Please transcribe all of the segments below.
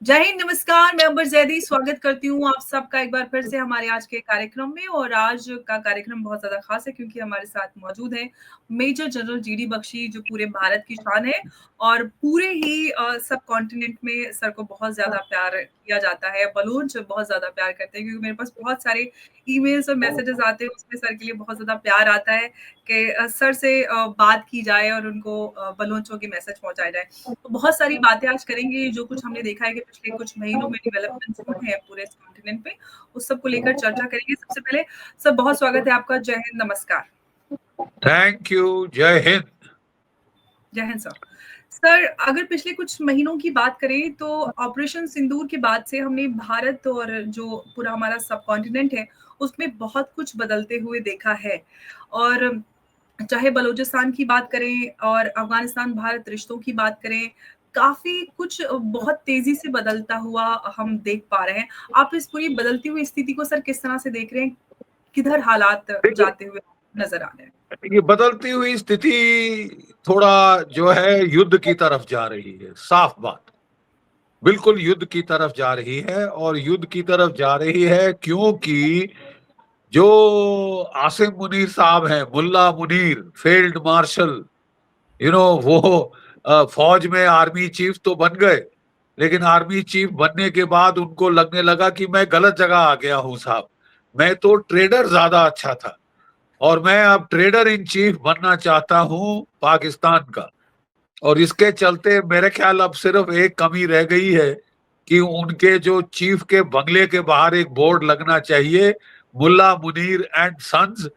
जय हिंद, नमस्कार। मैं अंबर जैदी स्वागत करती हूँ आप सबका एक बार फिर से हमारे आज के कार्यक्रम में। और आज का कार्यक्रम बहुत ज़्यादा ख़ास है क्योंकि हमारे साथ मौजूद हैं मेजर जनरल जीडी बख्शी, जो पूरे भारत की शान है और पूरे ही सब कॉन्टिनेंट में सर को बहुत ज़्यादा प्यार किया जाता है। बलूच बहुत ज़्यादा प्यार करते हैं क्योंकि मेरे पास बहुत सारे ईमेल्स और मैसेजेस आते हैं, उसमें सर के लिए बहुत ज़्यादा प्यार आता है कि सर से बात की जाए और उनको बलूचों के मैसेज पहुँचाए जाए। तो बहुत सारी बातें आज करेंगे, जो कुछ हमने देखा है कि पिछले कुछ महीनों में डेवलपमेंट्स हुए हैं पूरे इस कॉन्टिनेंट पे, उस सब को लेकर चर्चा करेंगे। सबसे पहले सर बहुत स्वागत है आपका। जय हिंद, नमस्कार। Thank you. जय हिंद। जय हिंद सर। सर, अगर पिछले कुछ महीनों की बात करें तो ऑपरेशन सिंदूर के बाद से हमने भारत और जो पूरा हमारा सब कॉन्टिनेंट है, उसमें बहुत कुछ बदलते हुए देखा है। और चाहे बलूचिस्तान की बात करें और अफगानिस्तान भारत रिश्तों की बात करें, काफ़ी कुछ बहुत तेज़ी से बदलता हुआ हम देख पा रहे हैं। आप इस पूरी बदलती हुई स्थिति को सर किस तरह से देख रहे हैं? किधर हालात देखिए, जाते हुए नज़र आ रहे हैं? ये बदलती हुई स्थिति थोड़ा जो है युद्ध की तरफ जा रही है। साफ बात, बिल्कुल युद्ध की तरफ जा रही है। और युद्ध की तरफ जा रही है क्योंकि जो आसिम मुनीर साहब हैं, मुल्ला मुनीर, फील्ड मार्शल, वो फौज में आर्मी चीफ तो बन गए, लेकिन आर्मी चीफ बनने के बाद उनको लगने लगा कि मैं गलत जगह आ गया हूं साहब। मैं तो ट्रेडर ज्यादा अच्छा था और मैं अब ट्रेडर इन चीफ बनना चाहता हूं पाकिस्तान का। और इसके चलते मेरे ख्याल अब सिर्फ एक कमी रह गई है कि उनके जो चीफ के बंगले के बाहर एक बोर्ड लगना चाहिए, मुल्ला Munir and sons,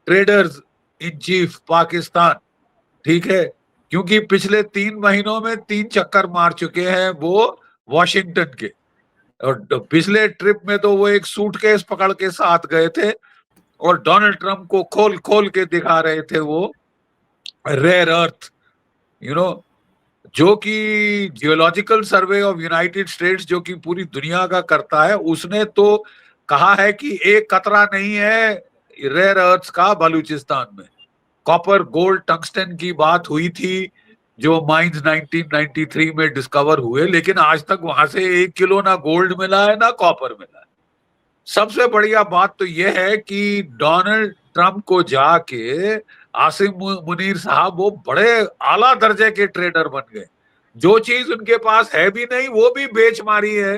traders in chief Pakistan. ठीक है, क्योंकि पिछले 3 महीनों में 3 चक्कर मार चुके हैं वो वॉशिंगटन के। और पिछले ट्रिप में तो वो एक सूटकेस पकड़ के साथ गए थे और डोनाल्ड ट्रंप को खोल खोल के दिखा रहे थे वो रेयर अर्थ, यू नो जो कि geological survey of United states, जो कि पूरी दुनिया का करता है, उसने तो कहा है कि एक कतरा नहीं है रेयर अर्थ्स का बलूचिस्तान में। कॉपर, गोल्ड, टंगस्टन की बात हुई थी जो माइंस 1993 में डिस्कवर हुए, लेकिन आज तक वहां से 1 किलो ना गोल्ड मिला है ना कॉपर मिला है। सबसे बढ़िया बात तो यह है कि डोनाल्ड ट्रंप को जाके आसिम मुनीर साहब वो बड़े आला दर्जे के ट्रेडर बन गए। जो चीज उनके पास है भी नहीं वो भी बेच मारी है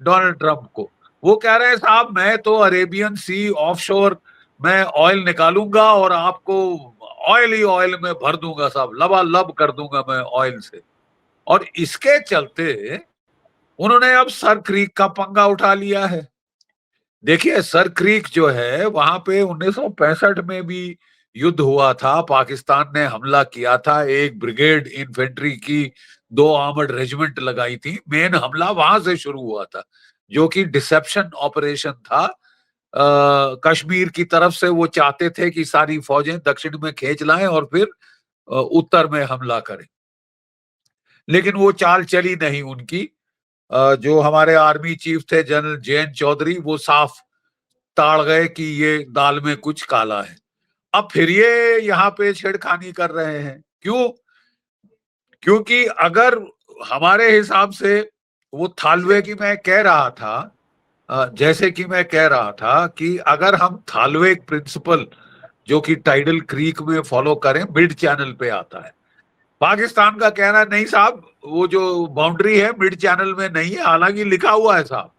डोनाल्ड ट्रंप को। वो कह रहे हैं साहब मैं तो अरेबियन सी ऑफशोर मैं ऑयल निकालूंगा और आपको ऑयल ही ऑयल में भर दूंगा साहब, लबालब कर दूंगा मैं ऑयल से। और इसके चलते उन्होंने अब सर क्रीक का पंगा उठा लिया है। देखिए, सर क्रीक जो है वहां पे 1965 में भी युद्ध हुआ था, पाकिस्तान ने हमला किया था, एक ब्रिगेड इन्फेंट्री की 2 आर्मर्ड रेजिमेंट लगाई थी। मेन हमला वहां से शुरू हुआ था, जो कि डिसेप्शन ऑपरेशन था। कश्मीर की तरफ से वो चाहते थे कि सारी फौजें दक्षिण में खींच लाएं और फिर उत्तर में हमला करें, लेकिन वो चाल चली नहीं उनकी। जो हमारे आर्मी चीफ थे जनरल जे.एन. चौधरी, वो साफ ताड़ गए कि ये दाल में कुछ काला है। अब फिर ये यहाँ पे छेड़खानी कर रहे हैं। क्यों? क्योंकि अगर हमारे हिसाब से वो थालवे की मैं कह रहा था, जैसे कि मैं कह रहा था कि अगर हम थालवे प्रिंसिपल जो कि टाइडल क्रीक में फॉलो करें, मिड चैनल पे आता है। पाकिस्तान का कहना नहीं साहब, वो जो बाउंड्री है मिड चैनल में नहीं है, हालांकि लिखा हुआ है साहब,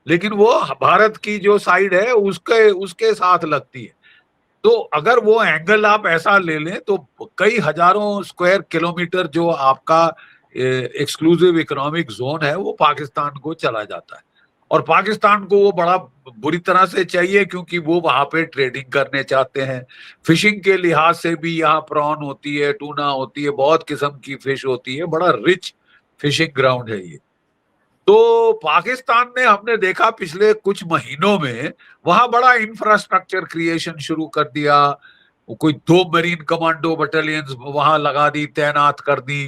लेकिन वो भारत की जो साइड है उसके उसके साथ लगती है। तो अगर वो एंगल आप ऐसा ले लें तो कई हजारों स्क्वायर किलोमीटर जो आपका एक्सक्लूसिव इकोनॉमिक जोन है वो पाकिस्तान को चला जाता है। और पाकिस्तान को वो बड़ा बुरी तरह से चाहिए क्योंकि वो वहां पे ट्रेडिंग करने चाहते हैं। फिशिंग के लिहाज से भी यहाँ प्रॉन होती है, टूना होती है, बहुत किस्म की फिश होती है, बड़ा रिच फिशिंग ग्राउंड है ये। तो पाकिस्तान ने, हमने देखा पिछले कुछ महीनों में वहां बड़ा इंफ्रास्ट्रक्चर क्रिएशन शुरू कर दिया। कोई 2 मरीन कमांडो बटालियंस वहां लगा दी, तैनात कर दी।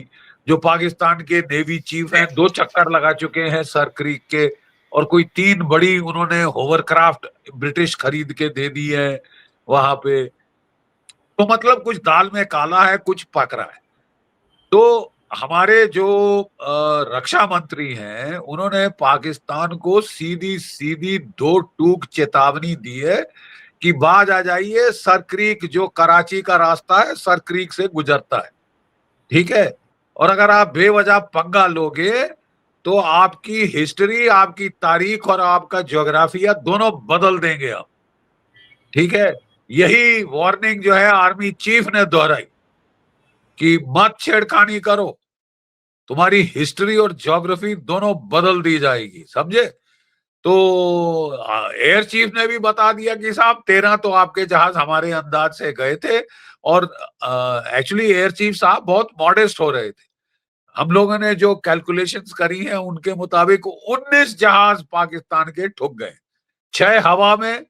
जो पाकिस्तान के नेवी चीफ हैं 2 चक्कर लगा चुके हैं सर क्रीक के, और कोई 3 बड़ी उन्होंने होवरक्राफ्ट ब्रिटिश खरीद के दे दी है वहां पे। तो मतलब कुछ दाल में काला है, कुछ पक रहा है। तो हमारे जो रक्षा मंत्री हैं, उन्होंने पाकिस्तान को सीधी सीधी दो टूक चेतावनी दी है कि बाज आ जाइए, सर क्रीक जो कराची का रास्ता है, सर क्रीक से गुजरता है, ठीक है। और अगर आप बेवजह पंगा लोगे तो आपकी हिस्ट्री, आपकी तारीख और आपका ज्योग्राफिया दोनों बदल देंगे आप, ठीक है। यही वार्निंग जो है आर्मी चीफ ने दोहराई कि मत छेड़खानी करो, तुम्हारी हिस्ट्री और ज्योग्राफी दोनों बदल दी जाएगी, समझे। तो एयर चीफ ने भी बता दिया कि साहब 13 तो आपके जहाज हमारे अंदाज से गए थे। और एक्चुअली एयर चीफ साहब बहुत मॉडेस्ट हो रहे थे। हम लोगों ने जो कैलकुलेशंस करी हैं उनके मुताबिक 19 जहाज पाकिस्तान के ठुक गए, 6 हवा में,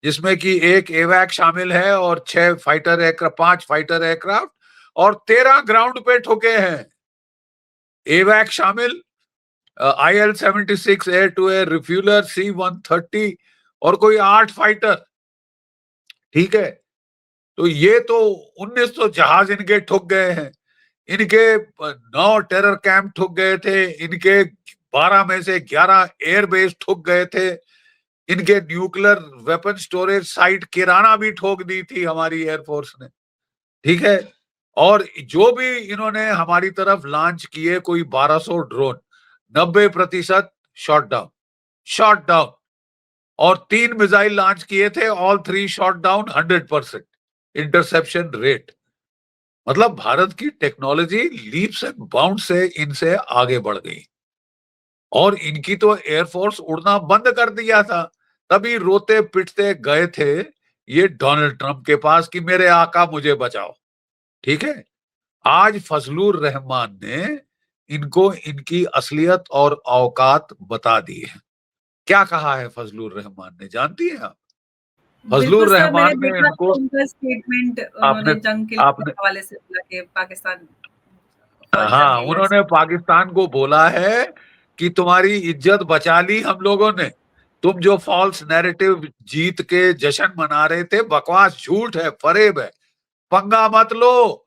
जिसमें कि एक एवैक शामिल है, और 5 फाइटर एयरक्राफ्ट, और 13 ग्राउंड पे ठुके हैं, एवैक शामिल, IL-76 air to air refueller, C-130 और कोई 8 फाइटर, ठीक है। तो ये तो 19 तो जहाज इनके ठुक गए हैं। इनके 9 टेरर कैंप ठुक गए थे, इनके 12 में से 11 एयरबेस ठुक गए थे, इनके न्यूक्लियर वेपन स्टोरेज साइट किराना भी ठोक दी थी हमारी एयरफोर्स ने, ठीक है। और जो भी इन्होंने हमारी तरफ लॉन्च किए कोई 1200 drone, 90% shot down, shot down. और 3 मिसाइल लॉन्च किए थे, all 3 shot down, 100% interception rate. मतलब भारत की टेक्नोलॉजी लीप्स एंड बाउंड से इनसे आगे बढ़ गई। और इनकी तो एयरफोर्स उड़ना बंद कर दिया था, तभी रोते पिटते गए थे ये डोनाल्ड ट्रंप के पास कि मेरे आका मुझे बचाओ, ठीक है। आज फजलुर रहमान ने इनको इनकी असलियत और औकात बता दी है। क्या कहा है फजलुर रहमान ने, जानती हैं आप? बिल्कुल फजलुर सर, मैंने रहमान ने देखा था इनको, उनका स्टेटमेंट, आपने उन्होंने जंग के आपने हवाले से बोला कि पाकिस्तान फर्स्ट जंग हाँ, है ये उन्होंने सब। पाकिस्तान को बोला है कि तुम्हारी इज्जत बचा ली हम लोगों ने, तुम जो फॉल्स नैरेटिव जीत के जश्न मना रहे थे, बकवास, झूठ है, फरेब है, पंगा मत लो।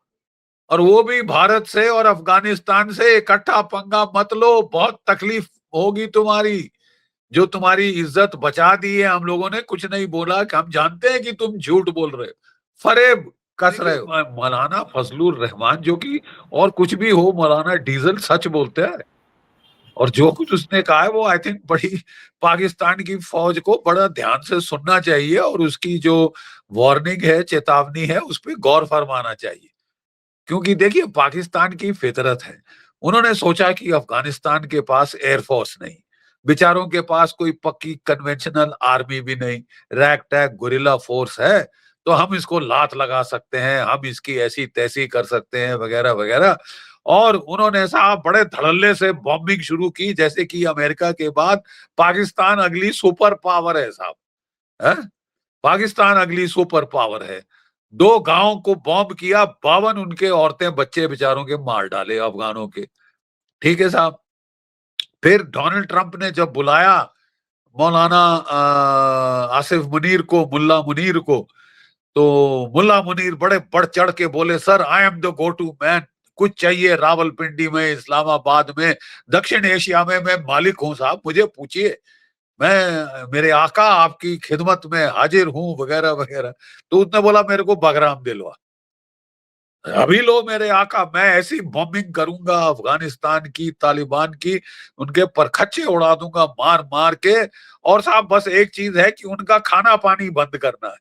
और वो भी भारत से और अफगानिस्तान से इकट्ठा पंगा मत लो, बहुत तकलीफ होगी तुम्हारी। जो तुम्हारी इज्जत बचा दी है हम लोगों ने, कुछ नहीं बोला कि हम जानते हैं कि तुम झूठ बोल रहे हो, फरेब कस रहे हो। मौलाना फजलुर रहमान जो कि, और कुछ भी हो, मौलाना डीजल सच बोलते हैं। और जो कुछ उसने कहा है वो आई थिंक बड़ी, पाकिस्तान की फौज को बड़ा ध्यान से सुनना चाहिए और उसकी जो वार्निंग है, चेतावनी है, उस पर गौर फरमाना चाहिए। क्योंकि देखिए पाकिस्तान की फितरत है, उन्होंने सोचा कि अफगानिस्तान के पास एयरफोर्स नहीं, बेचारों के पास कोई पक्की कन्वेंशनल आर्मी भी नहीं, रैग टैग गुरिल्ला फोर्स है, तो हम इसको लात लगा सकते हैं, हम इसकी ऐसी तैसी कर सकते हैं, वगैरह वगैरह। और उन्होंने साहब बड़े धड़ल्ले से बॉम्बिंग शुरू की, जैसे कि अमेरिका के बाद पाकिस्तान अगली सुपर पावर है साहब, है, पाकिस्तान अगली सुपर पावर है। 2 गांव को बॉम्ब किया, 52 उनके औरतें बच्चे बेचारों के मार डाले अफगानों के, ठीक है साहब। फिर डोनाल्ड ट्रंप ने जब बुलाया मौलाना आसिफ मुनीर को, मुल्ला मुनीर को, तो मुल्ला मुनीर बड़े बढ़ चढ़ के बोले, sir I am the go to man, कुछ चाहिए रावलपिंडी में, इस्लामाबाद में, दक्षिण एशिया में, मैं मालिक हूं साहब, मुझे पूछिए, मैं, मेरे आका आपकी खिदमत में हाजिर हूं, वगैरह वगैरह। तो उसने बोला मेरे को बगराम दिलवा, अभी लो मेरे आका, मैं ऐसी बॉम्बिंग करूंगा अफगानिस्तान की, तालिबान की, उनके परखच्चे उड़ा दूंगा मार मार के। और साहब बस एक चीज है कि उनका खाना पानी बंद करना है,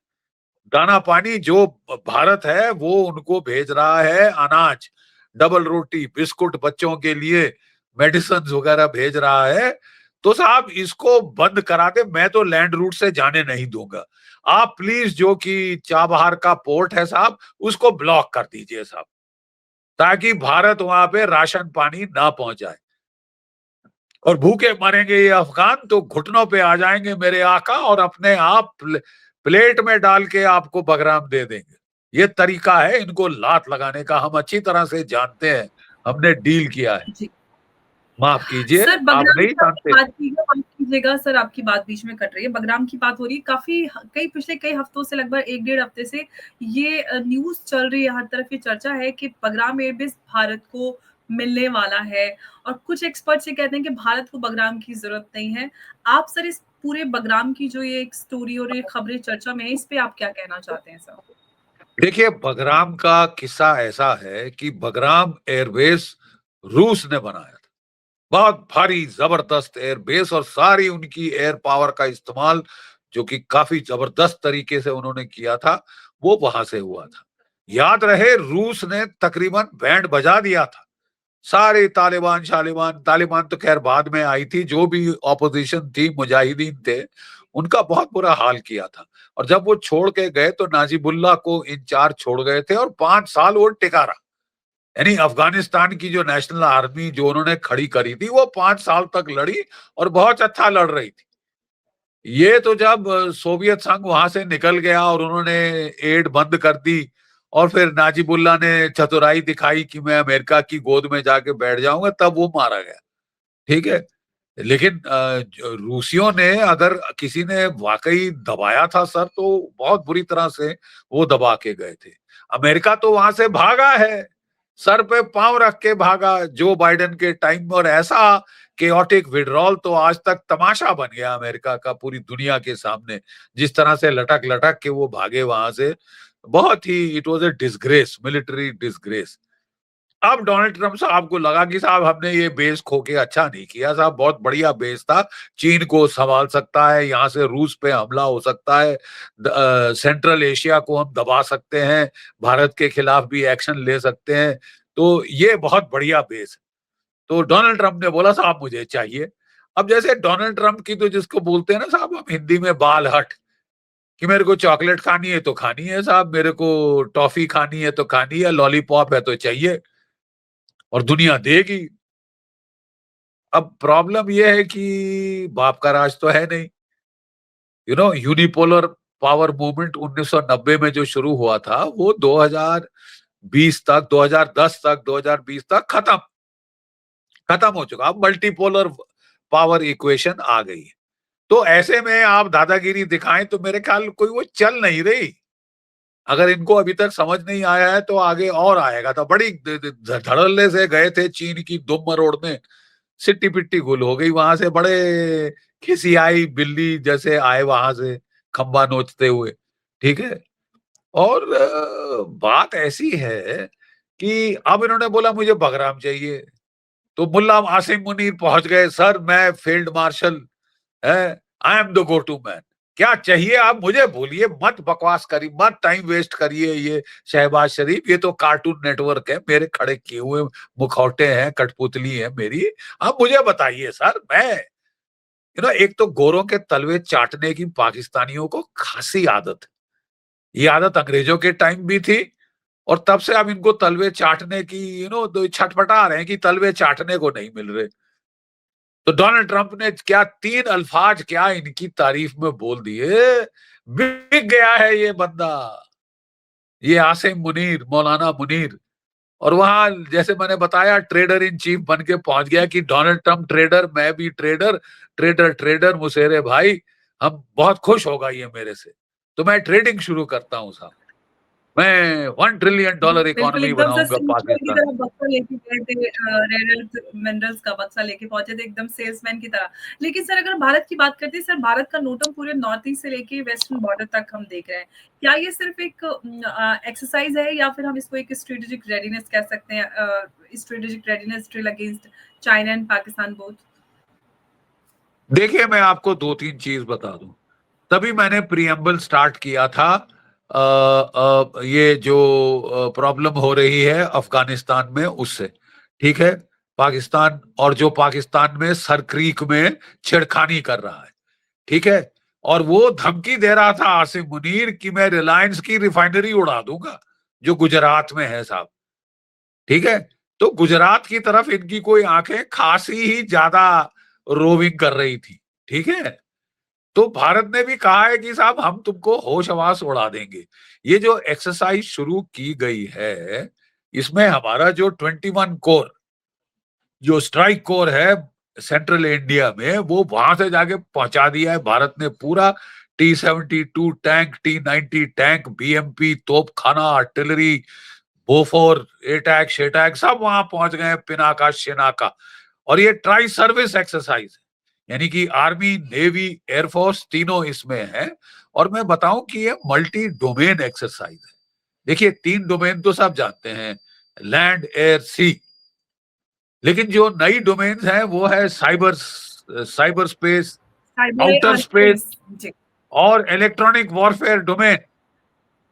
दाना पानी जो भारत है वो उनको भेज रहा है, अनाज, डबल रोटी, बिस्कुट बच्चों के लिए, मेडिसिन वगैरह भेज रहा है। तो साहब इसको बंद करा दे, मैं तो लैंड रूट से जाने नहीं दूंगा। आप प्लीज जो कि चाबहार का पोर्ट है साहब, उसको ब्लॉक कर दीजिए साहब, ताकि भारत वहां पे राशन पानी ना पहुंचाए। और भूखे मरेंगे ये अफगान तो घुटनों पे आ जाएंगे मेरे आका, और अपने आप प्लेट में डाल के आपको बगराम दे देंगे। ये तरीका है इनको लात लगाने का, हम अच्छी तरह से जानते हैं, हमने डील किया है। जी। माफ कीजिए, सर आप बगराम नहीं की आपने जानते। बात की है, माफ कीजिएगा सर, आपकी बात बीच में कट रही है। बगराम की बात हो रही है, काफ़ी कई पिछले कई हफ्तों से, लगभग 1 डेढ़ हफ्ते से ये न्यूज़ चल रही है, हर तरफ ये चर्चा है कि बगराम एयरबेस भारत को मिलने वाला है और कुछ एक्सपर्ट्स ये कहते हैं कि भारत को बगराम की ज़रूरत नहीं है। आप सर इस पूरे बगराम की जो ये एक स्टोरी और ये खबरें चर्चा में है, इस पे आप क्या कहना चाहते हैं सर? देखिए, बगराम का किस्सा ऐसा है कि बगराम एयरबेस रूस ने बनाया था। बहुत भारी जबरदस्त एयरबेस और सारी उनकी एयर पावर का इस्तेमाल जो कि काफी जबरदस्त तरीके से उन्होंने किया था, वो वहां से हुआ था। याद रहे रूस ने तकरीबन बैंड बजा दिया था। सारे तालिबान तालिबान तो खैर बाद में आई थी, जो भी ऑपोजिशन थी, मुजाहिदीन थे, उनका बहुत बुरा हाल किया था। और जब वो छोड़ के गए तो नाजिबुल्लाह को इंचार्ज छोड़ गए थे और 5 साल वो टिका रहा। यानी अफगानिस्तान की जो नेशनल आर्मी जो उन्होंने खड़ी करी थी, वो 5 साल तक लड़ी और बहुत अच्छा लड़ रही थी। ये तो जब सोवियत संघ वहां से निकल गया और उन्होंने एड बंद कर दी और फिर नाजिबुल्लाह ने चतुराई दिखाई कि मैं अमेरिका की गोद में जाके बैठ जाऊंगा, तब वो मारा गया। ठीक है। लेकिन रूसियों ने अगर किसी ने वाकई दबाया था सर, तो बहुत बुरी तरह से वो दबा के गए थे। अमेरिका तो वहां से भागा है, सर पे पांव रख के भागा जो बाइडेन के टाइम में, और ऐसा केओटिक विड्रॉल तो आज तक तमाशा बन गया अमेरिका का पूरी दुनिया के सामने। जिस तरह से लटक लटक के वो भागे वहां से, बहुत ही it was a disgrace, military disgrace. अब डोनाल्ड ट्रंप साहब को लगा कि साहब हमने ये बेस खो के अच्छा नहीं किया साहब, बहुत बढ़िया बेस था, चीन को संभाल सकता है, यहाँ से रूस पे हमला हो सकता है, सेंट्रल एशिया को हम दबा सकते हैं, भारत के खिलाफ भी एक्शन ले सकते हैं, तो ये बहुत बढ़िया बेस है। तो डोनाल्ड ट्रंप ने बोला साहब मुझे चाहिए। अब जैसे डोनाल्ड ट्रंप की तो जिसको बोलते हैं ना साहब हम हिंदी में बाल हट, कि मेरे को चॉकलेट खानी है तो खानी है साहब, मेरे को टॉफी खानी है तो खानी है, लॉलीपॉप है तो चाहिए, और दुनिया देगी। अब प्रॉब्लम यह है कि बाप का राज तो है नहीं। यूनिपोलर पावर मूवमेंट 1990 में जो शुरू हुआ था, वो 2020 तक, 2010 तक, 2020 तक खत्म हो चुका। अब मल्टीपोलर पावर इक्वेशन आ गई है। तो ऐसे में आप दादागिरी दिखाएं तो मेरे ख्याल कोई वो चल नहीं रही। अगर इनको अभी तक समझ नहीं आया है तो आगे और आएगा। तो बड़ी धड़ल्ले से गए थे चीन की दुम मरोड़ने, सिट्टी पिट्टी गुल हो गई वहां से, बड़े खिसियाई बिल्ली जैसे आए वहां से खंबा नोचते हुए। ठीक है। और बात ऐसी है कि अब इन्होंने बोला मुझे बगराम चाहिए, तो मुल्ला आसिम मुनीर पहुंच गए, सर मैं फील्ड मार्शल है, I am the go to man, क्या चाहिए आप मुझे बोलिए, मत बकवास करिए, मत टाइम वेस्ट करिए। ये शहबाज शरीफ, ये तो कार्टून नेटवर्क है, मेरे खड़े किए हुए मुखौटे हैं, कठपुतली है मेरी, आप मुझे बताइए सर। मैं एक तो गोरों के तलवे चाटने की पाकिस्तानियों को खासी आदत है। ये आदत अंग्रेजों के टाइम भी थी, और तब से अब इनको तलवे चाटने की छटपटा रहे हैं कि तलवे चाटने को नहीं मिल रहे। तो डोनाल्ड ट्रंप ने क्या 3 अल्फाज क्या इनकी तारीफ में बोल दिए, बिक गया है ये बंदा, ये आसिम मुनीर, मौलाना मुनीर। और वहां जैसे मैंने बताया ट्रेडर इन चीफ बन के पहुंच गया कि डोनाल्ड ट्रंप ट्रेडर, मैं भी ट्रेडर, ट्रेडर ट्रेडर मुसेरे भाई, हम बहुत खुश होगा ये मेरे से, तो मैं ट्रेडिंग शुरू करता हूं साहब, मैं $1 ट्रिलियन बिल्कुल, इकोनॉमी एकदम से बनाऊंगा सेल्समैन की पाकिस्तान। तरह बक्सा लेके गए थे रेयर अर्थ मिनरल्स का बक्सा लेके पहुँचे थे एकदम सेल्समैन की तरह। लेकिन सर अगर भारत की बात करते हैं, सर भारत का नोटम पूरे नॉर्थ ईस्ट से लेके वेस्टर्न बॉर्डर तक हम देख रहे हैं। क्या ये सिर्फ एक एक्सरसाइज़ है या फिर हम इसको एक स्ट्रेटेजिक रेडीनेस कह सकते हैं strategic readiness drill against China and Pakistan both? देखिए मैं आपको 2-3 चीज बता दूं, तभी मैंने प्रीएम्बल स्टार्ट किया था। ये जो प्रॉब्लम हो रही है अफगानिस्तान में उससे, ठीक है, पाकिस्तान, और जो पाकिस्तान में सर क्रीक में छेड़खानी कर रहा है, ठीक है, और वो धमकी दे रहा था आसिम मुनीर कि मैं रिलायंस की रिफाइनरी उड़ा दूंगा जो गुजरात में है साहब। ठीक है। तो गुजरात की तरफ इनकी कोई आंखें खासी ही ज्यादा रोविंग कर रही थी। ठीक है। तो भारत ने भी कहा है कि साहब हम तुमको होश हवास उड़ा देंगे। ये जो एक्सरसाइज शुरू की गई है, इसमें हमारा जो 21 कोर, जो स्ट्राइक कोर है सेंट्रल इंडिया में, वो वहां से जाके पहुंचा दिया है भारत ने पूरा। T-72 tank, T-90 tank, BMP तोपखाना, आर्टिलरी, बोफोर, एटैक, शेटैक सब वहां पहुंच गए, पिनाका, शिनाका। और ये ट्राई सर्विस एक्सरसाइज है, यानी कि आर्मी, नेवी, एयरफोर्स तीनों इसमें है। और मैं बताऊं कि ये मल्टी डोमेन एक्सरसाइज है। देखिए 3 डोमेन तो सब जानते हैं, लैंड, एयर, सी। लेकिन जो नई डोमेन्स हैं वो है साइबर स्पेस, साइबर आउटर और स्पेस स्पेस। जी। और इलेक्ट्रॉनिक वॉरफेयर डोमेन।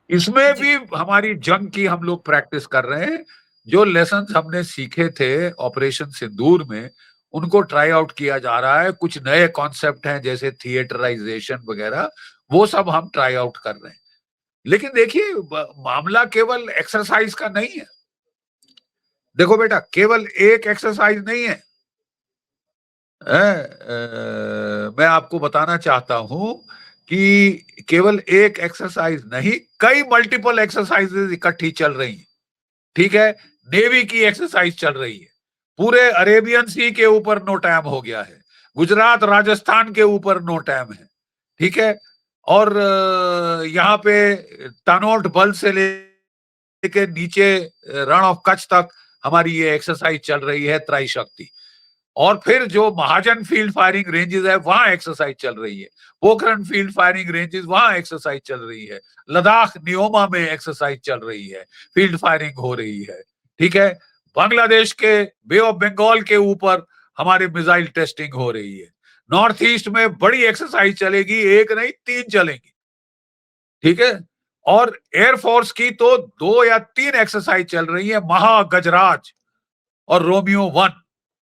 इसमें जी। भी हमारी जंग की हम लोग प्रैक्टिस कर रहे हैं। जो लेसन हमने सीखे थे ऑपरेशन सिंदूर में, उनको ट्राई आउट किया जा रहा है। कुछ नए कॉन्सेप्ट हैं जैसे थिएटराइजेशन वगैरह, वो सब हम ट्राई आउट कर रहे हैं। लेकिन देखिए मामला केवल एक्सरसाइज का नहीं है। देखो बेटा, केवल एक एक्सरसाइज नहीं है। मैं आपको बताना चाहता हूं कि केवल एक एक्सरसाइज नहीं, कई मल्टीपल एक्सरसाइजेज इकट्ठी चल रही हैं। ठीक है, नेवी की एक्सरसाइज चल रही है, पूरे अरेबियन सी के ऊपर नो टाइम हो गया है, गुजरात राजस्थान के ऊपर नो टाइम है। ठीक है, और यहाँ पे तनोट बल से लेके नीचे रण ऑफ कच्छ तक हमारी ये एक्सरसाइज चल रही है, त्राई शक्ति। और फिर जो महाजन फील्ड फायरिंग रेंजेस है वहां एक्सरसाइज चल रही है, पोखरण फील्ड फायरिंग रेंजेस वहां एक्सरसाइज चल रही है, लद्दाख नियोमा में एक्सरसाइज चल रही है, फील्ड फायरिंग हो रही है। ठीक है, बांग्लादेश के बे ऑफ बंगाल के ऊपर हमारे मिसाइल टेस्टिंग हो रही है। नॉर्थ ईस्ट में बड़ी एक्सरसाइज चलेगी, एक नहीं 3 चलेंगी। ठीक है, और एयरफोर्स की तो 2 या 3 एक्सरसाइज चल रही है, महागजराज और रोमियो 1।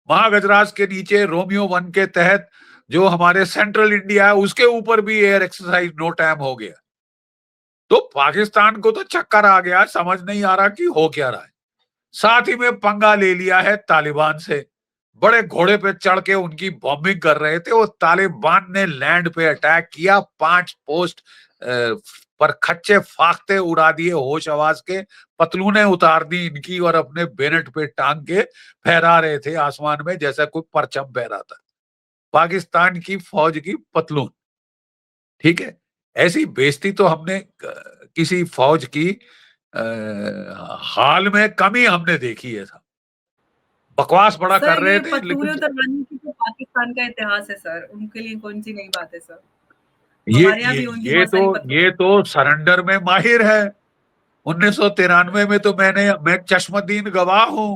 महागजराज के नीचे रोमियो 1 के तहत जो हमारे सेंट्रल इंडिया है उसके ऊपर भी एयर एक्सरसाइज नो टाइम हो गया। तो पाकिस्तान को तो चक्कर आ गया, समझ नहीं आ रहा कि हो क्या रहा है। साथ ही में पंगा ले लिया है तालिबान से, बड़े घोड़े पे चढ़ के उनकी बॉम्बिंग कर रहे थे। वो तालिबान ने लैंड पे अटैक किया, 5 पोस्ट पर खच्चे फाख्ते उड़ा दिए, होश आवाज के, पतलूने उतार दी इनकी और अपने बेनेट पे टांग के फहरा रहे थे आसमान में जैसा कोई परचम फहरा था, पाकिस्तान की फौज की पतलून। ठीक है, ऐसी बेइज्जती तो हमने किसी फौज की हाल में कमी हमने देखी है साहब। बकवास बड़ा कर सर रहे ये थे पतलून लेकिन उतरवाने की तो पाकिस्तान का इतिहास है सर, उनके लिए कौन सी नई बात है सर। ये हमारे यहाँ ये भी उनकी ये बहुत तो सारी पतलून। ये तो सरेंडर में माहिर है। 1993 में तो मैं चश्मदीन गवाह हूं।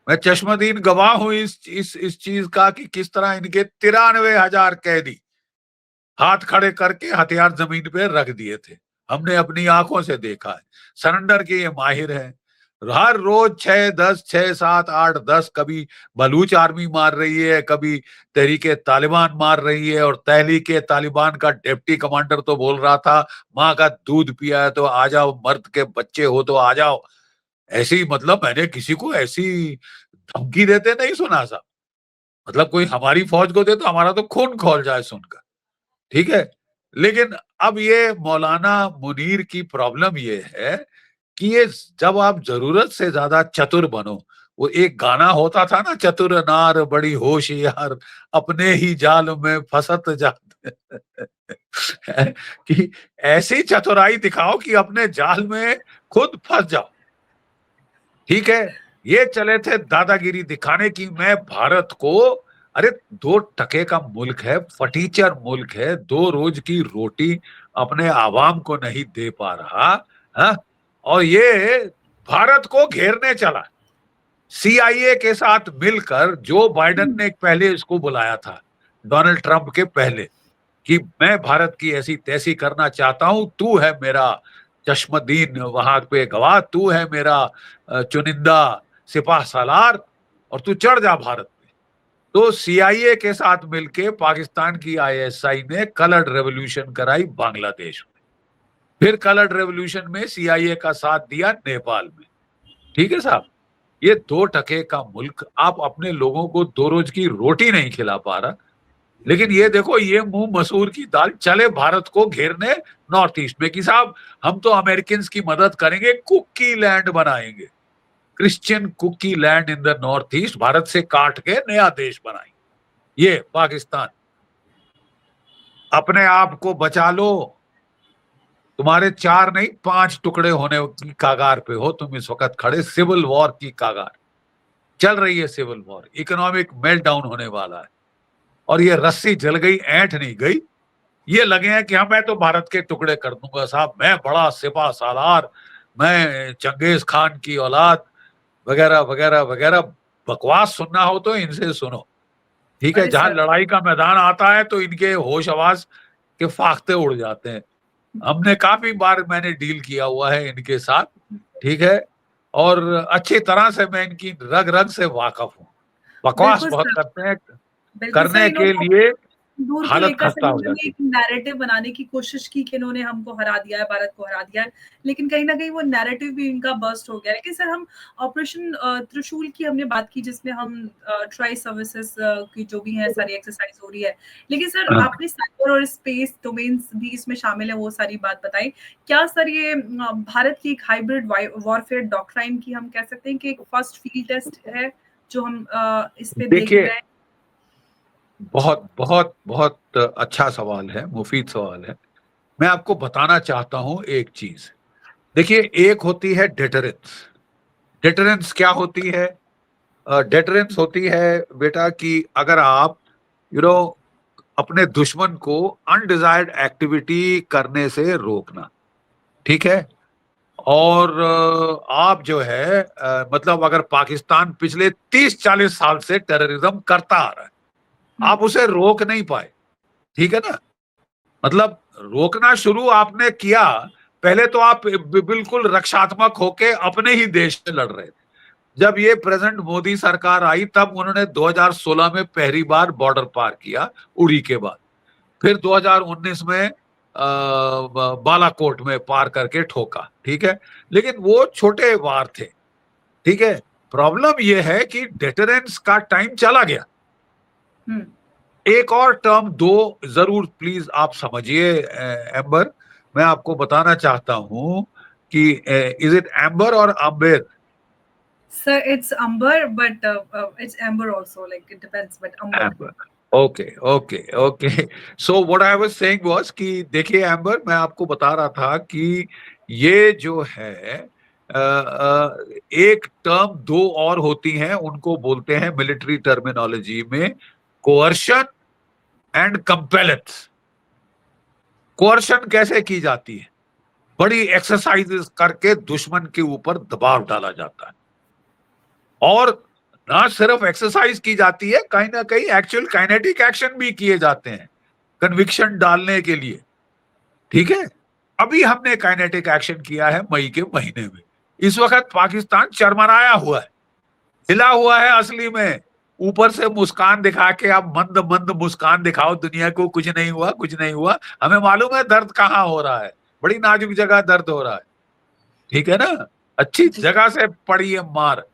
मैं चश्मदीन गवाह हूं इस चीज का कि किस तरह इनके 93,000 कैदी हाथ खड़े करके हथियार जमीन पे रख दिए थे। हमने अपनी आंखों से देखा है। सरेंडर के ये माहिर हैं। हर रोज 6, 10, 6, 7, 8, 10, कभी बलूच आर्मी मार रही है, कभी तहरीके तालिबान मार रही है। और तहरीके तालिबान का डिप्टी कमांडर तो बोल रहा था, माँ का दूध पिया है तो आ जाओ, मर्द के बच्चे हो तो आ जाओ। ऐसी मतलब मैंने किसी को ऐसी धमकी देते नहीं सुना सा। मतलब कोई हमारी फौज को दे तो हमारा तो खून खौल जाए सुनकर। ठीक है, लेकिन अब ये मौलाना मुनीर की प्रॉब्लम ये है कि ये जब आप जरूरत से ज्यादा चतुर बनो, वो एक गाना होता था ना, चतुर नार बड़ी होशियार अपने ही जाल में फंसत जाते कि ऐसी चतुराई दिखाओ कि अपने जाल में खुद फंस जाओ। ठीक है, ये चले थे दादागिरी दिखाने की मैं भारत को, अरे 2 टके का मुल्क है, फटीचर मुल्क है, 2 रोज की रोटी अपने आवाम को नहीं दे पा रहा। हा? और ये भारत को घेरने चला CIA के साथ मिलकर। जो बाइडेन ने पहले इसको बुलाया था, डोनाल्ड ट्रंप के पहले, कि मैं भारत की ऐसी तैसी करना चाहता हूं, तू है मेरा चश्मदीन वहां पे गवाह, तू है मेरा चुनिंदा सिपाह सालार, और तू चढ़ जा भारत पे। तो CIA के साथ मिलके पाकिस्तान की ISI ने कलर्ड रेवोल्यूशन कराई बांग्लादेश में। फिर कलर्ड रेवोल्यूशन में CIA का साथ दिया नेपाल में। ठीक है साहब, ये 2 टके का मुल्क, आप अपने लोगों को 2 रोज की रोटी नहीं खिला पा रहा। लेकिन ये देखो, ये मुंह मसूर की दाल चले भारत को घेरने नॉर्थ ईस्ट में कि साहब हम तो अमेरिकन की मदद करेंगे, कुकी लैंड बनाएंगे, Christian Kuki land in the North East, Bharat से काट के नया देश बनाएंगे। ये पाकिस्तान अपने आप को बचा लो तुम्हारे 4 नहीं 5 टुकड़े होने की कागार पे हो तुम इस वक्त खड़े, सिविल वॉर की कागार चल रही है, सिविल वॉर, इकोनॉमिक मेल्टडाउन होने वाला है, और ये रस्सी जल गई, ऐंठ नहीं गई। ये लगे हैं कि हाँ मैं तो भारत के टुकड़े कर दूंगा साहब, मैं बड़ा सिपा सालार, मैं चंगेज खान की औलाद, वगैरह वगैरह वगैरह। बकवास सुनना हो तो इनसे सुनो, ठीक है। अरे जहां सर, लड़ाई का मैदान आता है तो इनके होश आवाज के फाख्ते उड़ जाते हैं। हमने काफी बार मैंने डील किया हुआ है इनके साथ, ठीक है, और अच्छी तरह से मैं इनकी रग रग से वाकफ हूँ। बकवास बिल्कुल बहुत सर, करते हैं, बिल्कुल सर, करने के इन्होंने लिए दूर को हालत लेकर खस्ता सही हो में जाती एक नैरेटिव बनाने की कोशिश की कि इन्होंने हमको हरा दिया है, भारत को हरा दिया है। लेकिन कहीं न कहीं वो नैरेटिव भी इनका बर्स्ट हो गया है। लेकिन सर, हम ऑपरेशन त्रिशूल की हमने बात की, जिसमें हम ट्राई सर्विसेज़ की जो भी है सारी एक्सरसाइज़ हो रही है। लेकिन सर, है। आपने साइबर और स्पेस डोमेन्स भी इसमें शामिल है, वो सारी बात बताई। क्या सर ये भारत की एक हाइब्रिड वॉरफेयर डॉक्ट्राइन की हम कह सकते हैं कि एक फर्स्ट फील्ड टेस्ट है, जो हम इस पे देख देखिए, रहे हैं? बहुत बहुत बहुत अच्छा सवाल है, मुफीद सवाल है। मैं आपको बताना चाहता हूं एक चीज। देखिए, एक होती है डेटरेंस। डेटरेंस क्या होती है? डेटरेंस होती है बेटा कि अगर आप यू नो अपने दुश्मन को अनडिजायर्ड एक्टिविटी करने से रोकना, ठीक है। और आप जो है मतलब अगर पाकिस्तान पिछले 30-40 साल से टेररिज्म करता आ रहा है, हुँ, आप उसे रोक नहीं पाए, ठीक है ना। मतलब रोकना शुरू आपने किया, पहले तो आप बिल्कुल रक्षात्मक होके अपने ही देश से लड़ रहे थे। जब ये प्रेजेंट मोदी सरकार आई तब उन्होंने 2016 में पहली बार बॉर्डर पार किया, उड़ी के बाद। फिर 2019 में बालाकोट में पार करके ठोका, ठीक है। लेकिन वो छोटे वार थे, ठीक है। प्रॉब्लम ये है कि डेटरेंस का टाइम चला गया। हुँ। एक और टर्म दो जरूर प्लीज आप समझिए एम्बर, मैं आपको बताना चाहता हूं कि इज इट एम्बर और Amber? Sir, it's Amber, but it's Amber also. Like it depends, but Amber. Amber, okay okay okay. So what I was saying was कि देखिए एम्बर, मैं आपको बता रहा था कि ये जो है एक टर्म दो और होती हैं, उनको बोलते हैं मिलिट्री टर्मिनोलॉजी में कोअर्शन एंड कंपेलेंस। कोअर्शन कैसे की जाती है? बड़ी एक्सरसाइजेस करके दुश्मन के ऊपर दबाव डाला जाता है, और ना सिर्फ एक्सरसाइज की जाती है, कहीं ना कहीं एक्चुअल काइनेटिक एक्शन भी किए जाते हैं कन्विक्शन डालने के लिए, ठीक है। अभी हमने काइनेटिक एक्शन किया है मई के महीने में। इस वक्त पाकिस्तान चरमराया हुआ है, हिला हुआ है असली में। ऊपर से मुस्कान दिखा के आप मंद मंद मुस्कान दिखाओ दुनिया को, कुछ नहीं हुआ कुछ नहीं हुआ। हमें मालूम है दर्द कहाँ हो रहा है, बड़ी नाजुक जगह दर्द हो रहा है, ठीक है ना। अच्छी जी। जगह से पड़ी है मार।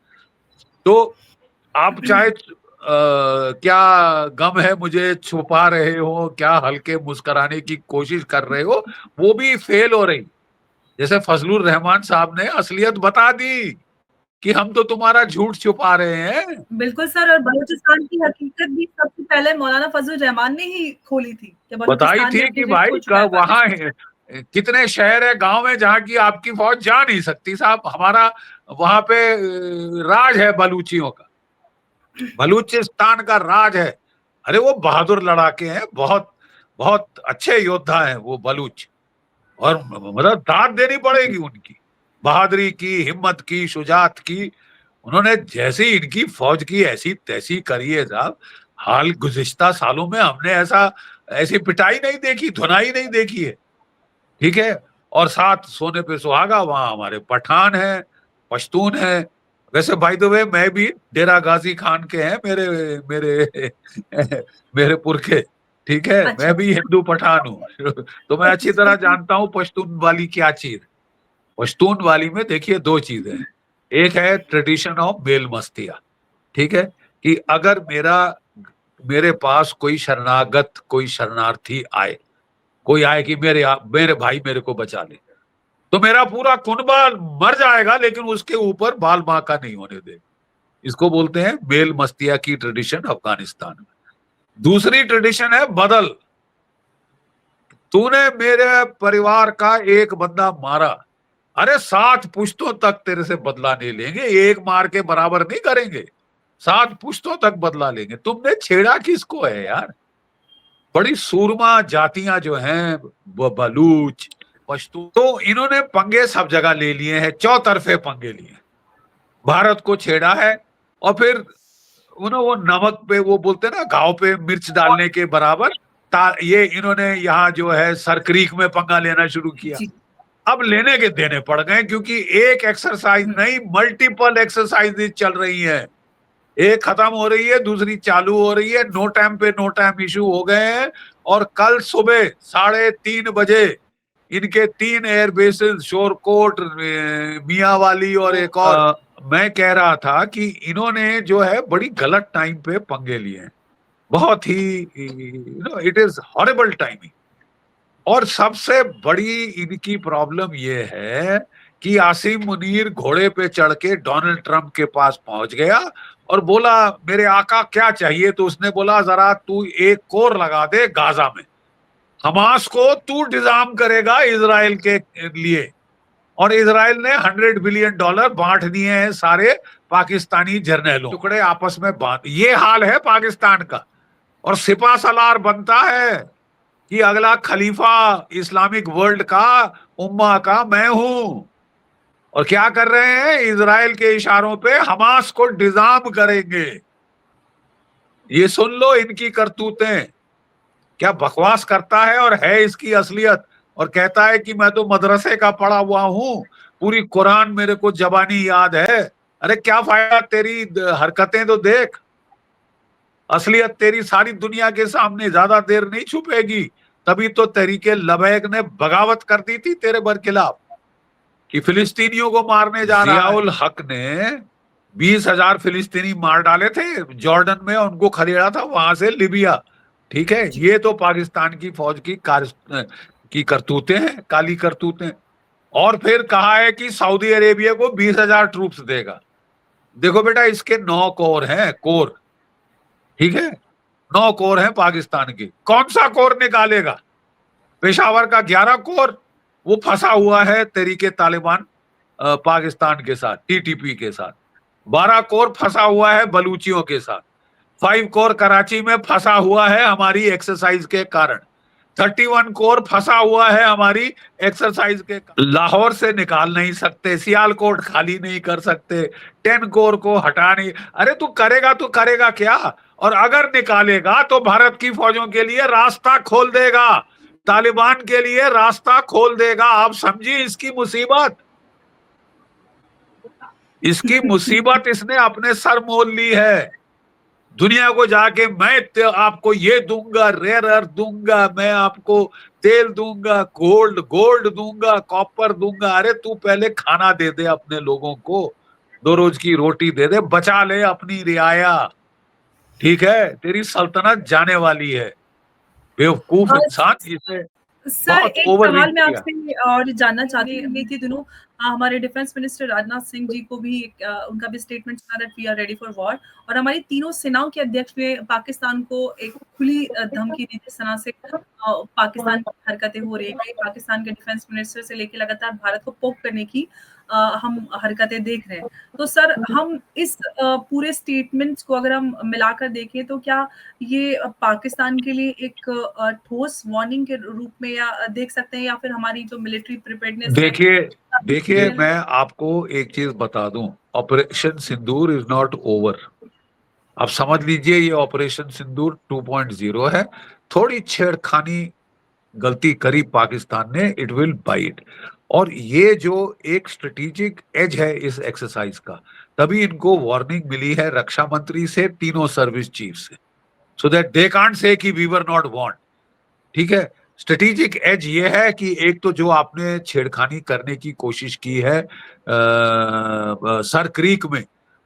तो आप चाहे क्या गम है मुझे छुपा रहे हो, क्या हल्के मुस्कुराने की कोशिश कर रहे हो, वो भी फेल हो रही। जैसे फजलुर रहमान साहब ने असलियत बता दी कि हम तो तुम्हारा झूठ छुपा रहे हैं। बिल्कुल सर, और बलूचिस्तान की हकीकत भी सबसे पहले मौलाना फजल रहमान ने ही खोली थी कि बताई बलूचिस्तान में थी कि अपडेट भाई हो चुका है वहां पाकिस्तान। कितने शहर है, गांव है जहां की आपकी फौज जा नहीं सकती साहब। हमारा वहां पे राज है बलूचियों का, बलूचिस्तान का राज है। अरे वो बहादुर लड़ाके हैं, बहुत बहुत अच्छे योद्धा हैं वो बलूच, और मतलब दाद देनी पड़ेगी उनकी बहादुरी की, हिम्मत की, शुजात की। उन्होंने जैसी इनकी फौज की ऐसी तैसी करी है साहब। हाल गुज़िश्ता सालों में हमने ऐसा ऐसी पिटाई नहीं देखी, धुनाई नहीं देखी है, ठीक है। और साथ सोने पे सुहागा वहां हमारे पठान है, पश्तून है। वैसे बाय द वे मैं भी डेरा गाजी खान के हैं मेरे मेरे मेरे पुरखे, ठीक है। अच्छा, मैं भी हिंदू पठान हूँ तो मैं अच्छी तरह ओके। जानता हूँ पश्तून वाली क्या चीज। पश्तून वाली में देखिए दो चीजें हैं। एक है ट्रेडिशन ऑफ बेल मस्तिया, ठीक है, कि अगर मेरे पास कोई शरणागत, कोई शरणार्थी आए, कोई आए कि मेरे भाई मेरे को बचा ले, तो मेरा पूरा कुनबा मर जाएगा लेकिन उसके ऊपर बाल बांका नहीं होने दे। इसको बोलते हैं बेल मस्तिया की ट्रेडिशन अफगानिस्तान में। दूसरी ट्रेडिशन है बदल। तूने मेरे परिवार का एक बंदा मारा, अरे 7 पुश्तों तक तेरे से बदला नहीं लेंगे, एक मार के बराबर नहीं करेंगे, 7 पुश्तों तक बदला लेंगे। तुमने छेड़ा किसको है यार? बड़ी सूरमा जातियां जो हैं, बलूच, पश्तू, तो इन्होंने पंगे सब जगह ले लिए हैं, चौतरफे पंगे लिए, भारत को छेड़ा है। और फिर उन्होंने वो नमक पे, वो बोलते ना घाव पे मिर्च डालने के बराबर, ये इन्होंने यहाँ जो है सरक्रीक में पंगा लेना शुरू किया। अब लेने के देने पड़ गए, क्योंकि एक एक्सरसाइज नहीं, मल्टीपल एक्सरसाइजेज चल रही हैं। एक खत्म हो रही है, दूसरी चालू हो रही है, नो टाइम पे नो टाइम इशू हो गए हैं। और कल सुबह 3:30 बजे इनके 3 एयर बेसेस, शोरकोट, मियावाली और एक और, मैं कह रहा था कि इन्होंने जो है बड़ी गलत टाइम पे पंगे लिए हैं, बहुत ही, इट इज हॉरिबल टाइमिंग। और सबसे बड़ी इनकी प्रॉब्लम ये है कि आसिम मुनीर घोड़े पे चढ़ के डोनाल्ड ट्रंप के पास पहुंच गया और बोला मेरे आका क्या चाहिए, तो उसने बोला जरा तू एक कोर लगा दे गाजा में, हमास को तू डिजाम करेगा इजराइल के लिए। और इजराइल ने $100 बिलियन बांट दिए हैं सारे पाकिस्तानी जर्नैलों, टुकड़े आपस में बांट, ये हाल है पाकिस्तान का। और सिपा सलार बनता है कि अगला खलीफा इस्लामिक वर्ल्ड का, उम्मा का मैं हूं। और क्या कर रहे हैं? इजराइल के इशारों पे हमास को डिजाम करेंगे। ये सुन लो इनकी करतूतें, क्या बकवास करता है और है इसकी असलियत। और कहता है कि मैं तो मदरसे का पढ़ा हुआ हूं, पूरी कुरान मेरे को जबानी याद है। अरे क्या फायदा, तेरी हरकतें तो देख, असलियत तेरी सारी दुनिया के सामने ज्यादा देर नहीं छुपेगी। तभी तो तहरीके लबैक ने बगावत कर दी थी तेरे बरखिलाफ कि फिलिस्तीनियों को मारने जा रहा है। जियाउल हक ने 20,000 फिलिस्तीनी मार डाले थे जॉर्डन में, उनको खदेड़ा था वहां से लिबिया। ठीक है, ये तो पाकिस्तान की फौज की करतूतें हैं, काली करतूतें। और फिर कहा है कि सऊदी अरेबिया को 20,000 ट्रूप्स देगा। देखो बेटा, इसके 9 कोर हैं, कोर, ठीक है, 9 कोर हैं पाकिस्तान के, कौन सा कोर निकालेगा? पेशावर का 11 कोर वो फंसा हुआ है तहरीके तालिबान पाकिस्तान के साथ, टीटीपी के साथ। 12 कोर फंसा हुआ है बलूचियों के साथ। 5 कोर कराची में फंसा हुआ है हमारी एक्सरसाइज के कारण। 31 कोर फंसा हुआ है हमारी एक्सरसाइज के। लाहौर से निकाल नहीं सकते, सियालकोट खाली नहीं कर सकते, 10 कोर को हटा नहीं। अरे तू करेगा क्या? और अगर निकालेगा तो भारत की फौजों के लिए रास्ता खोल देगा, तालिबान के लिए रास्ता खोल देगा। आप समझिए इसकी मुसीबत, इसकी मुसीबत इसने अपने सर मोल ली है। दुनिया को जाके मैं आपको ये दूंगा, रेयर अर्थ दूंगा, मैं आपको तेल दूंगा, गोल्ड दूंगा, कॉपर दूंगा। अरे तू पहले खाना दे दे अपने लोगों को, 2 रोज की रोटी दे दे, बचा ले अपनी रियाया, ठीक है? तेरी सल्तनत जाने वाली है, बेवकूफ इंसान। इसे सर बहुत एक ओवर सवाल रीच मैं किया। आपसे और जानना चाहती हूँ, बीते दिनों हमारे डिफेंस मिनिस्टर राजनाथ सिंह जी को भी उनका भी स्टेटमेंट था that we are ready for war, और हमारी तीनों सेनाओं के अध्यक्ष ने पाकिस्तान को एक खुली धमकी दी जिस तरह से पाकिस्तान की हरकतें हो रही है। पाकिस्तान के डिफेंस मिनिस्टर से लेकर लगातार भारत को पोक करने की हम हरकतें देख रहे हैं। तो सर हम इस पूरे स्टेटमेंट्स को अगर हम मिलाकर देखें तो क्या ये पाकिस्तान के लिए एक ठोस वार्निंग के रूप में या देख सकते हैं, या फिर हमारी जो मिलिट्री प्रिपेयर्डनेस है? देखिए मैं आपको एक चीज बता दूं, operation Sindoor is not over. आप समझ लीजिए ये ऑपरेशन सिंदूर 2.0 है। थोड़ी छेड़खानी गलती करी पाकिस्तान ने, इट विल बाइट। और ये जो एक स्ट्रेटेजिक एज है इस एक्सरसाइज का, तभी इनको वार्निंग मिली है रक्षा मंत्री से, तीनों सर्विस चीफ से, so that they can't say कि वी वर नॉट वार्न। ठीक है, स्ट्रेटेजिक एज ये है कि एक तो जो आपने छेड़खानी करने की कोशिश की है सर क्रीक में,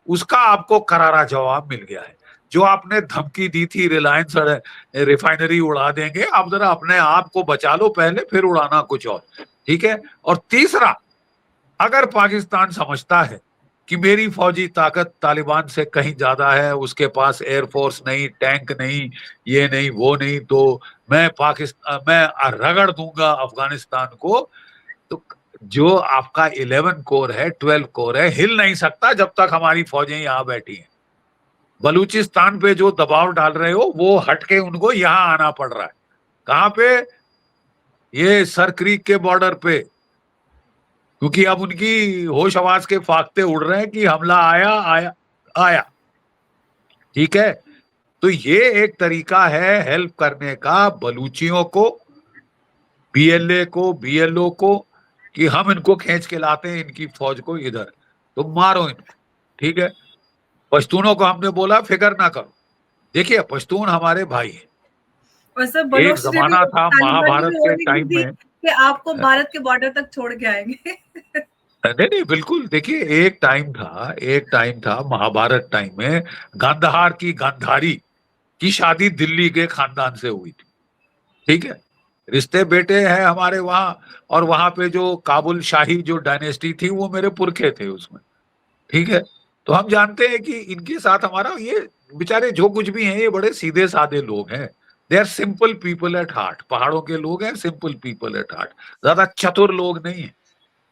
उसका आपको करारा जवाब मिल गया है। जो आपने धमकी दी थी रिलायंस रिफाइनरी उड़ा देंगे, आप जरा अपने आप को बचा लो पहले, फिर उड़ाना कुछ और, ठीक है? और तीसरा, अगर पाकिस्तान समझता है कि मेरी फौजी ताकत तालिबान से कहीं ज्यादा है, उसके पास एयरफोर्स नहीं, टैंक नहीं, ये नहीं वो नहीं, तो मैं रगड़ दूंगा अफगानिस्तान को। तो जो आपका 11 कोर है, 12 कोर है, हिल नहीं सकता जब तक हमारी फौजें यहाँ बैठी हैं। बलूचिस्तान पे जो दबाव डाल रहे हो वो हटके उनको यहाँ आना पड़ रहा है। कहाँ पे? ये सर क्रीक के बॉर्डर पे, क्योंकि अब उनकी होश आवाज के फाख्ते उड़ रहे हैं कि हमला आया आया आया। ठीक है, तो ये एक तरीका है हेल्प करने का बलूचियों को, बीएलए को, बीएलओ को, कि हम इनको खींच के लाते हैं इनकी फौज को इधर, तो मारो इनको। ठीक है, पश्तूनों को हमने बोला फिक्र ना करो। देखिए, पश्तून हमारे भाई हैं। और सर एक बलोच ने भी, जमाना था तालिबान ने महाभारत भी के वार्निंग दी टाइम थी में। कि आपको भारत के बॉर्डर तक छोड़ के आएंगे। नहीं नहीं, बिल्कुल। देखिए, एक टाइम था महाभारत टाइम में, गांधार की गांधारी की शादी दिल्ली के खानदान से हुई थी। ठीक है, रिश्ते बेटे हैं हमारे वहां, और वहां पे जो काबुल शाही जो डायनेस्टी थी वो मेरे पुरखे थे उसमें। ठीक है, तो हम जानते हैं कि इनके साथ हमारा, ये बेचारे जो कुछ भी हैं ये बड़े सीधे साधे लोग हैं। They are simple people at heart. पहाड़ों के लोग हैं, सिंपल पीपल एट हार्ट, ज्यादा चतुर लोग नहीं है।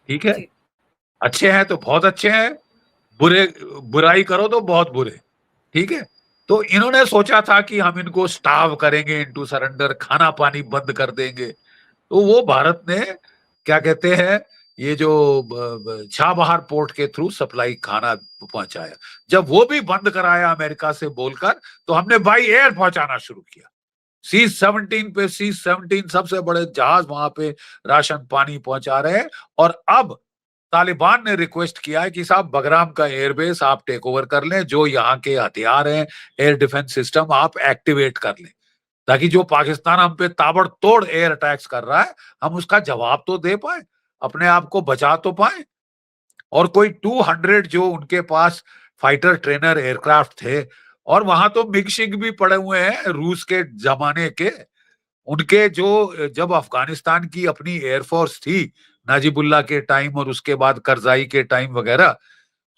ठीक है, जी। अच्छे हैं तो बहुत अच्छे हैं, बुरे बुराई करो तो बहुत बुरे। ठीक है, तो इन्होंने सोचा था कि हम इनको स्टाव करेंगे इनटू सरेंडर, खाना पानी बंद कर देंगे। तो वो भारत ने क्या कहते हैं, ये जो छाबहार पोर्ट के थ्रू सप्लाई खाना पहुंचाया। जब वो भी बंद कराया अमेरिका से बोलकर, तो हमने बाई एयर पहुंचाना शुरू किया। C-17 पे, C-17 सबसे बड़े जहाज वहां पे राशन पानी पहुंचा रहे हैं। और अब तालिबान ने रिक्वेस्ट किया है कि साहब बगराम का एयरबेस आप टेक ओवर कर लें, जो यहाँ के हथियार हैं, एयर डिफेंस सिस्टम आप एक्टिवेट कर लें, ताकि जो पाकिस्तान हम पे ताबड़तोड़ एयर अटैक्स कर रहा है, हम उसका जवाब तो दे पाए, अपने आप को बचा तो पाए। और कोई 200 जो उनके पास फाइटर ट्रेनर एयरक्राफ्ट थे, और वहां तो मिग शिग भी पड़े हुए हैं रूस के जमाने के। उनके जो, जब अफगानिस्तान की अपनी एयरफोर्स थी नाजिबुल्ला के टाइम और उसके बाद करजाई के टाइम वगैरह,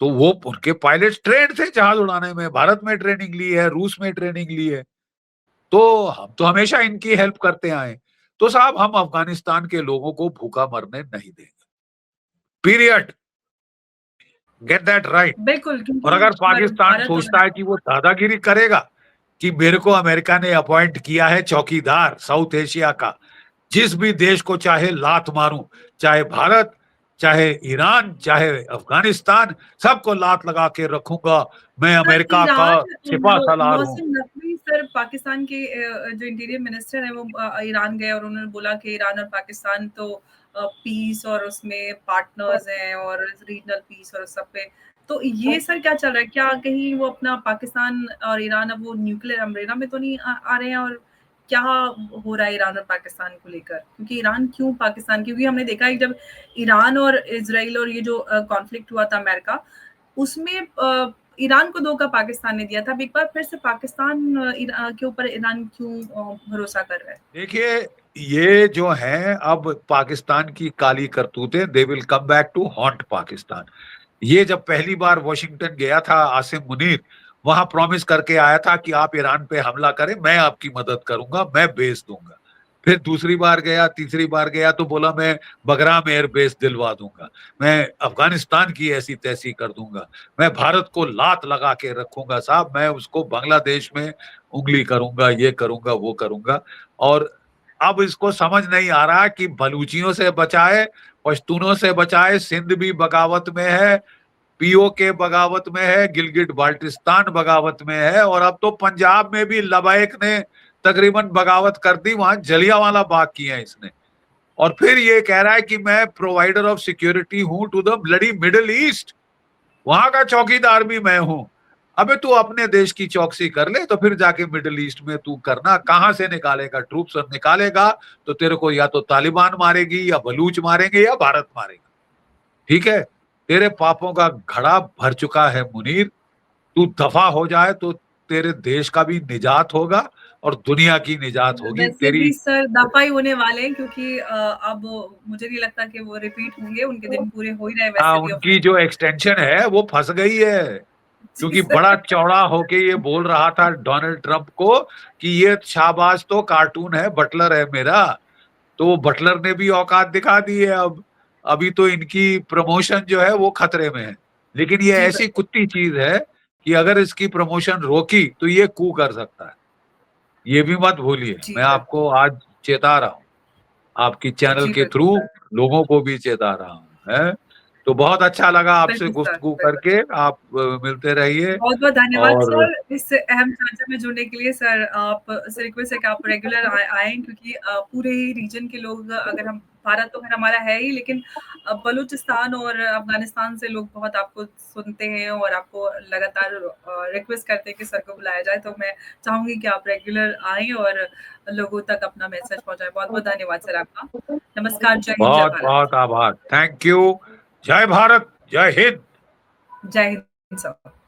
तो वो उनके पायलट ट्रेंड थे जहाज उड़ाने में। भारत में ट्रेनिंग ली है, रूस में ट्रेनिंग ली है, तो हम तो हमेशा इनकी हेल्प करते आए। तो साहब, हम अफगानिस्तान के लोगों को भूखा मरने नहीं देंगे, पीरियड। Get that right. बिल्कुल, और क्योंकि अगर पर पाकिस्तान भारत और सोचता है कि वो दादागिरी करेगा, कि मेरे को अमेरिका ने अपॉइंट किया है चौकीदार साउथ एशिया का, जिस भी देश को चाहे लात मारूं, चाहे भारत, चाहे ईरान, चाहे अफगानिस्तान, सबको लात लगा के रखूंगा, मैं सर अमेरिका का ईरान, सिपा सालार हूं। मौसम नकवी सर, पाकिस्तान के जो इंटीरियर मिनिस्टर है वो ईरान गए और उन्होंने बोला कि ईरान और पाकिस्तान तो पीस और उसमें पार्टनर्स हैं और रीजनल पीस और सब पे। तो ये सर क्या चल रहा है? क्या कहीं वो अपना पाकिस्तान और ईरान अब वो न्यूक्लियर अम्ब्रेला में तो नहीं आ रहे हैं? और क्या हो रहा है ईरान और पाकिस्तान को लेकर? क्योंकि ईरान क्यों पाकिस्तान, क्योंकि हमने देखा है जब ईरान और इजराइल और ये जो कॉन्फ्लिक्ट हुआ था अमेरिका, उसमें ईरान को धोखा पाकिस्तान ने दिया था। अब एक बार फिर से पाकिस्तान के ऊपर ईरान क्यों भरोसा कर रहा है? देखिए, ये जो है अब पाकिस्तान की काली करतूतें, they will come back to haunt Pakistan. ये जब पहली बार वॉशिंगटन गया था आसिम मुनीर, वहां प्रॉमिस करके आया था कि आप ईरान पे हमला करें, मैं आपकी मदद करूंगा, मैं बेस दूंगा। फिर दूसरी बार गया, तीसरी बार गया तो बोला मैं बगराम एयर बेस दिलवा दूंगा, मैं अफगानिस्तान की ऐसी तैसी कर दूंगा, मैं भारत को लात लगा के रखूंगा साहब, मैं उसको बांग्लादेश में उंगली करूंगा, ये करूंगा वो करूंगा। और अब इसको समझ नहीं आ रहा कि बलूचियों से बचाए, पश्तूनों से बचाए, सिंध भी बगावत में है, पीओके बगावत में है, गिलगिट बाल्टिस्तान बगावत में है, और अब तो पंजाब में भी लबैक ने तकरीबन बगावत कर दी, वहां जलियांवाला बाग किया है इसने। और फिर ये कह रहा है कि मैं प्रोवाइडर ऑफ सिक्योरिटी हूं to the bloody Middle East, वहां का चौकीदार भी मैं हूं। अबे तू अपने देश की चौकसी कर ले, तो फिर जाके मिडिल ईस्ट में तू करना। कहां से निकालेगा ट्रूप्स? और निकालेगा तो तेरे को या तो तालिबान मारेगी, या बलूच मारेंगे, या भारत मारेगा। ठीक है, तेरे पापों का घड़ा भर चुका है मुनीर, तू दफा हो जाए तो तेरे देश का भी निजात होगा, और दुनिया की निजात होगी वैसे तेरी। भी सर दफा ही होने वाले हैं क्योंकि अब मुझे नहीं लगता कि वो रिपीट होंगे, उनके दिन पूरे हो ही रहे हाँ, वैसे भी उनकी ऑफिशियल। जो एक्सटेंशन है वो फंस गई है, जी क्योंकि बड़ा सर। चौड़ा होके ये बोल रहा था डोनाल्ड ट्रंप को कि ये शाहबाज तो कार्टून है, बटलर है मेरा। तो बटलर ने भी औकात दिखा दी है अब। अभी तो इनकी प्रमोशन जो है वो खतरे में है। लेकिन ये जी ऐसी बिल्कुल। कुत्ती चीज है कि अगर इसकी प्रमोशन रोकी तो ये कू कर सकता है। ये भी मत भूलिए, जी मैं बिल्कुल। आपको आज चेता रहा हूँ, आपकी चैनल जी के बिल्कुल थ्रू सर। लोगों को भी चेता रहा हूँ है। तो बहुत अच्छा लगा आपसे बिल्कुल सर, गुफ्तगू बिल्कुल। करके। आप मिलते रहिए। बहुत-बहुत धन्यवाद और सर, इस अहम चर्चा में जुड़ने के लिए सर। आप से रिक्वेस्ट है कि आप रेगुलर आएँ क्योंकि पूरे ही रीजन के लोग, अगर हम भारत तो खैर हमारा है ही, लेकिन बलूचिस्तान और अफ़गानिस्तान से लोग बहुत आपको सुनते हैं और आपको लगातार रिक्वेस्ट करते हैं कि सर को बुलाया जाए। तो मैं चाहूँगी कि आप रेगुलर आएँ और लोगों तक अपना मैसेज पहुँचाएँ। बहुत-बहुत धन्यवाद सर आपका। नमस्कार, जय हिंद, जय बहुत भारत। बहुत आभार। Thank you. जय भारत, जय हिंद। जय हिंद सर।